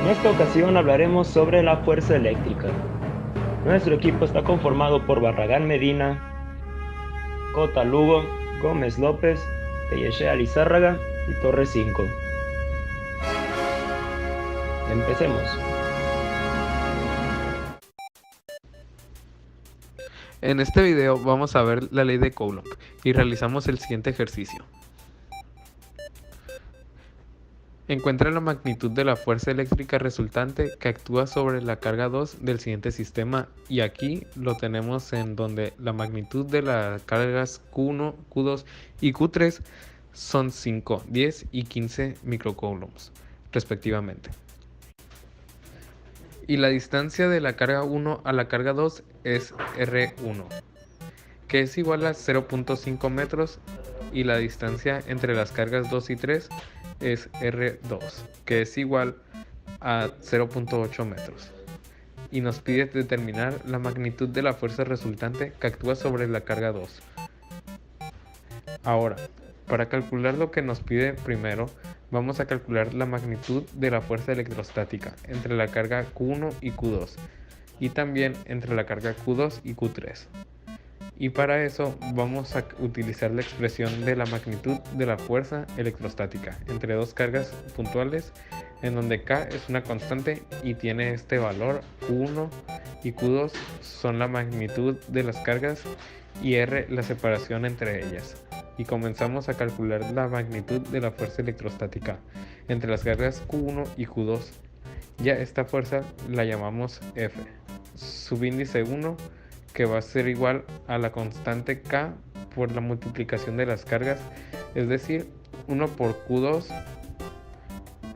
En esta ocasión hablaremos sobre la fuerza eléctrica. Nuestro equipo está conformado por Barragán Medina, Cota Lugo, Gómez López, Tellechea Lizárraga y Torres 5. Empecemos. En este video vamos a ver la ley de Coulomb y realizamos el siguiente ejercicio. Encuentra la magnitud de la fuerza eléctrica resultante que actúa sobre la carga 2 del siguiente sistema, y aquí lo tenemos en donde la magnitud de las cargas Q1, Q2 y Q3 son 5, 10 y 15 microcoulombs respectivamente. Y la distancia de la carga 1 a la carga 2 es R1, que es igual a 0.5 metros, y la distancia entre las cargas 2 y 3 es R2, que es igual a 0.8 metros. Y nos pide determinar la magnitud de la fuerza resultante que actúa sobre la carga 2. Ahora, para calcular lo que nos pide primero, vamos a calcular la magnitud de la fuerza electrostática entre la carga Q1 y Q2, y también entre la carga Q2 y Q3. Y para eso vamos a utilizar la expresión de la magnitud de la fuerza electrostática entre dos cargas puntuales, en donde K es una constante y tiene este valor. Q1 y Q2 son la magnitud de las cargas y R la separación entre ellas. Y comenzamos a calcular la magnitud de la fuerza electrostática entre las cargas Q1 y Q2. Ya esta fuerza la llamamos F, subíndice 1, que va a ser igual a la constante K por la multiplicación de las cargas, es decir, 1 por Q2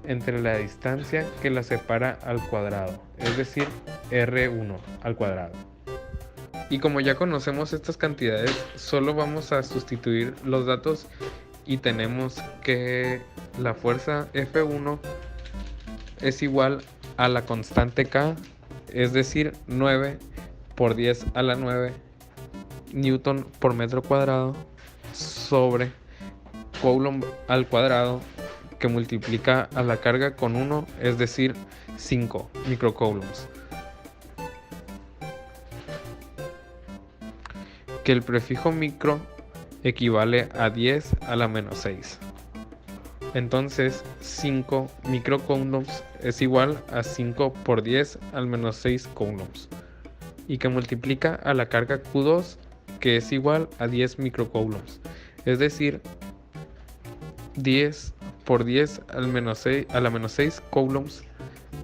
entre la distancia que la separa al cuadrado, es decir, R1 al cuadrado. Y como ya conocemos estas cantidades, solo vamos a sustituir los datos y tenemos que la fuerza F1 es igual a la constante K, es decir, 9 por 10 a la 9 newton por metro cuadrado, sobre coulomb al cuadrado, que multiplica a la carga con 1, es decir, 5 microcoulombs. Que el prefijo micro equivale a 10 a la menos 6. Entonces 5 microcoulombs es igual a 5 por 10 al menos 6 coulombs, y que multiplica a la carga Q2, que es igual a 10 microcoulombs, es decir, 10 por 10 al menos 6, a la menos 6 coulombs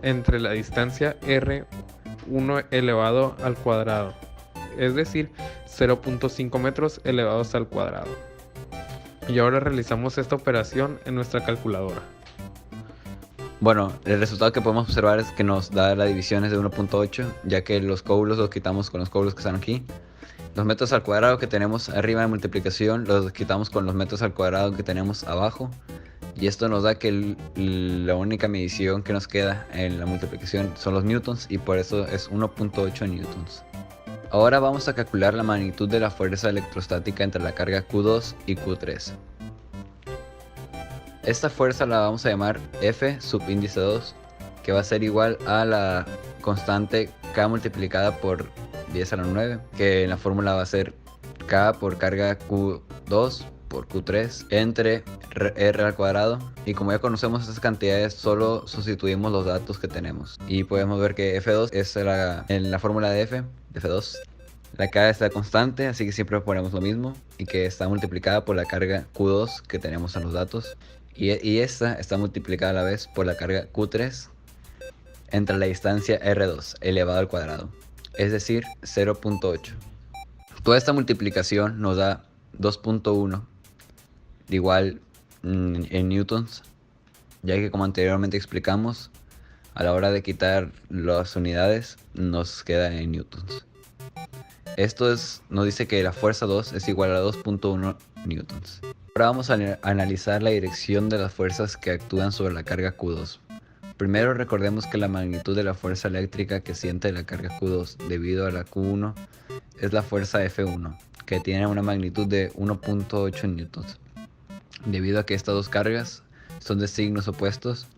entre la distancia R1 elevado al cuadrado, es decir, 0.5 metros elevados al cuadrado. Y ahora realizamos esta operación en nuestra calculadora. Bueno, el resultado que podemos observar es que nos da la división es de 1.8, ya que los coulombs los quitamos con los coulombs que están aquí. Los metros al cuadrado que tenemos arriba de multiplicación los quitamos con los metros al cuadrado que tenemos abajo. Y esto nos da que la única medición que nos queda en la multiplicación son los newtons, y por eso es 1.8 newtons. Ahora vamos a calcular la magnitud de la fuerza electrostática entre la carga Q2 y Q3. Esta fuerza la vamos a llamar F subíndice 2, que va a ser igual a la constante K multiplicada por 10 a la 9, que en la fórmula va a ser K por carga Q2 por Q3 entre R al cuadrado. Y como ya conocemos estas cantidades, solo sustituimos los datos que tenemos. Y podemos ver que F2 es en la fórmula de F2. La K está constante, así que siempre ponemos lo mismo, y que está multiplicada por la carga Q2 que tenemos en los datos. Y esta está multiplicada a la vez por la carga Q3 entre la distancia R2 elevado al cuadrado, es decir, 0.8. Toda esta multiplicación nos da 2.1, igual en newtons, ya que como anteriormente explicamos, a la hora de quitar las unidades nos queda en newtons. Esto nos dice que la fuerza 2 es igual a 2.1 newtons. Ahora vamos a analizar la dirección de las fuerzas que actúan sobre la carga Q2. Primero recordemos que la magnitud de la fuerza eléctrica que siente la carga Q2 debido a la Q1 es la fuerza F1, que tiene una magnitud de 1.8 newtons. Debido a que estas dos cargas son de signos opuestos,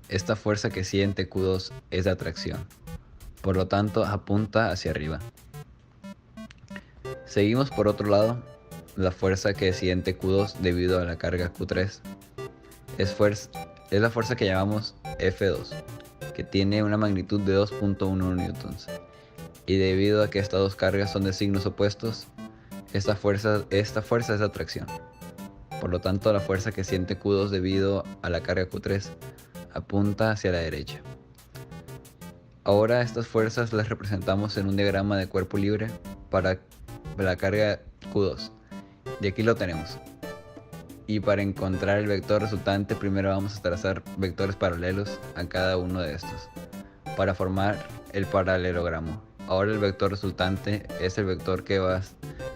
esta fuerza que siente Q2 es de atracción, por lo tanto apunta hacia arriba. Seguimos por otro lado, la fuerza que siente Q2 debido a la carga Q3 es la fuerza que llamamos F2, que tiene una magnitud de 2.11 newtons. Y debido a que estas dos cargas son de signos opuestos, esta fuerza es de atracción. Por lo tanto, la fuerza que siente Q2 debido a la carga Q3 apunta hacia la derecha. Ahora estas fuerzas las representamos en un diagrama de cuerpo libre para la carga Q2. Y aquí lo tenemos. Y para encontrar el vector resultante, primero vamos a trazar vectores paralelos a cada uno de estos para formar el paralelogramo. Ahora el vector resultante es el vector que va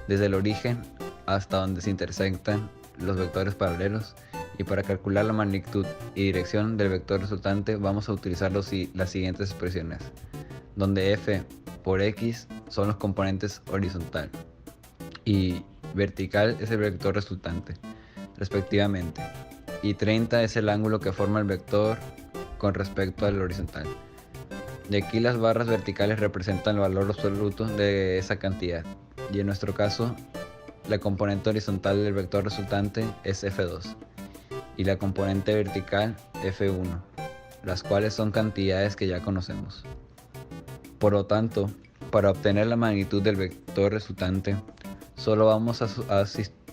desde el origen hasta donde se intersectan los vectores paralelos, y para calcular la magnitud y dirección del vector resultante vamos a utilizar las siguientes expresiones, donde f por x son los componentes horizontal y vertical es el vector resultante, respectivamente, y 30 es el ángulo que forma el vector con respecto al horizontal. De aquí las barras verticales representan el valor absoluto de esa cantidad, y en nuestro caso la componente horizontal del vector resultante es f2 y la componente vertical f1, las cuales son cantidades que ya conocemos. Por lo tanto, para obtener la magnitud del vector resultante, solo vamos a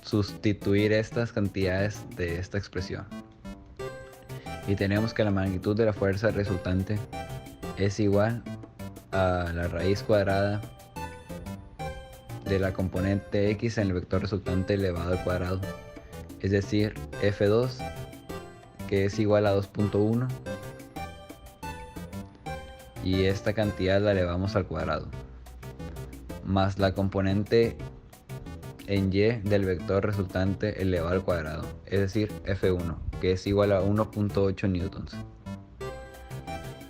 sustituir estas cantidades de esta expresión. Y tenemos que la magnitud de la fuerza resultante es igual a la raíz cuadrada de la componente x en el vector resultante elevado al cuadrado, es decir, f2, que es igual a 2.1, y esta cantidad la elevamos al cuadrado, más la componente en y del vector resultante elevado al cuadrado, es decir, f1, que es igual a 1.8 newtons,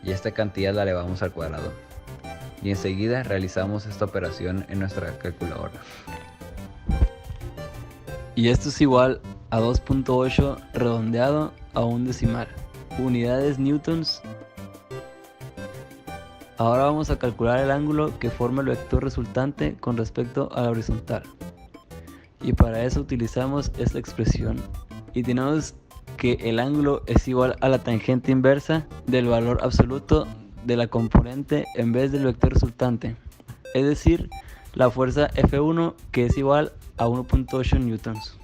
y esta cantidad la elevamos al cuadrado. Y enseguida realizamos esta operación en nuestra calculadora. Y esto es igual a 2.8 redondeado a un decimal, unidades newtons. Ahora vamos a calcular el ángulo que forma el vector resultante con respecto a la horizontal. Y para eso utilizamos esta expresión. Y tenemos que el ángulo es igual a la tangente inversa del valor absoluto de la componente en vez del vector resultante, es decir, la fuerza F1, que es igual a 1.8 newtons,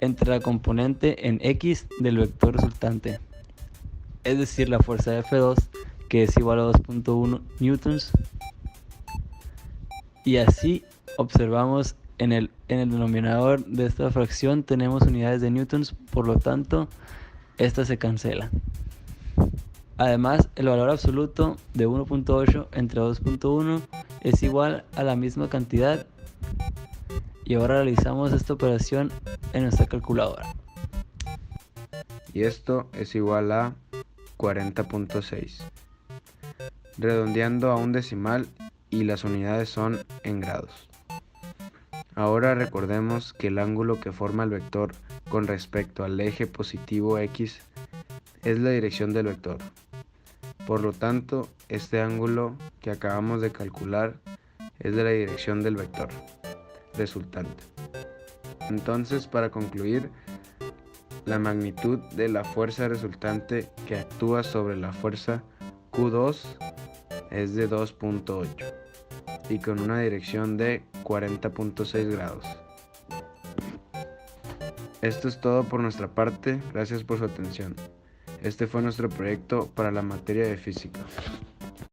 entre la componente en X del vector resultante, es decir, la fuerza F2, que es igual a 2.1 newtons, y así observamos en el denominador de esta fracción tenemos unidades de newtons, por lo tanto, esta se cancela. Además, el valor absoluto de 1.8 entre 2.1 es igual a la misma cantidad, y ahora realizamos esta operación en nuestra calculadora. Y esto es igual a 40.6, redondeando a un decimal, y las unidades son en grados. Ahora recordemos que el ángulo que forma el vector con respecto al eje positivo x es la dirección del vector. Por lo tanto, este ángulo que acabamos de calcular es de la dirección del vector resultante. Entonces, para concluir, la magnitud de la fuerza resultante que actúa sobre la fuerza Q2 es de 2.8 y con una dirección de 40.6 grados. Esto es todo por nuestra parte, gracias por su atención. Este fue nuestro proyecto para la materia de física.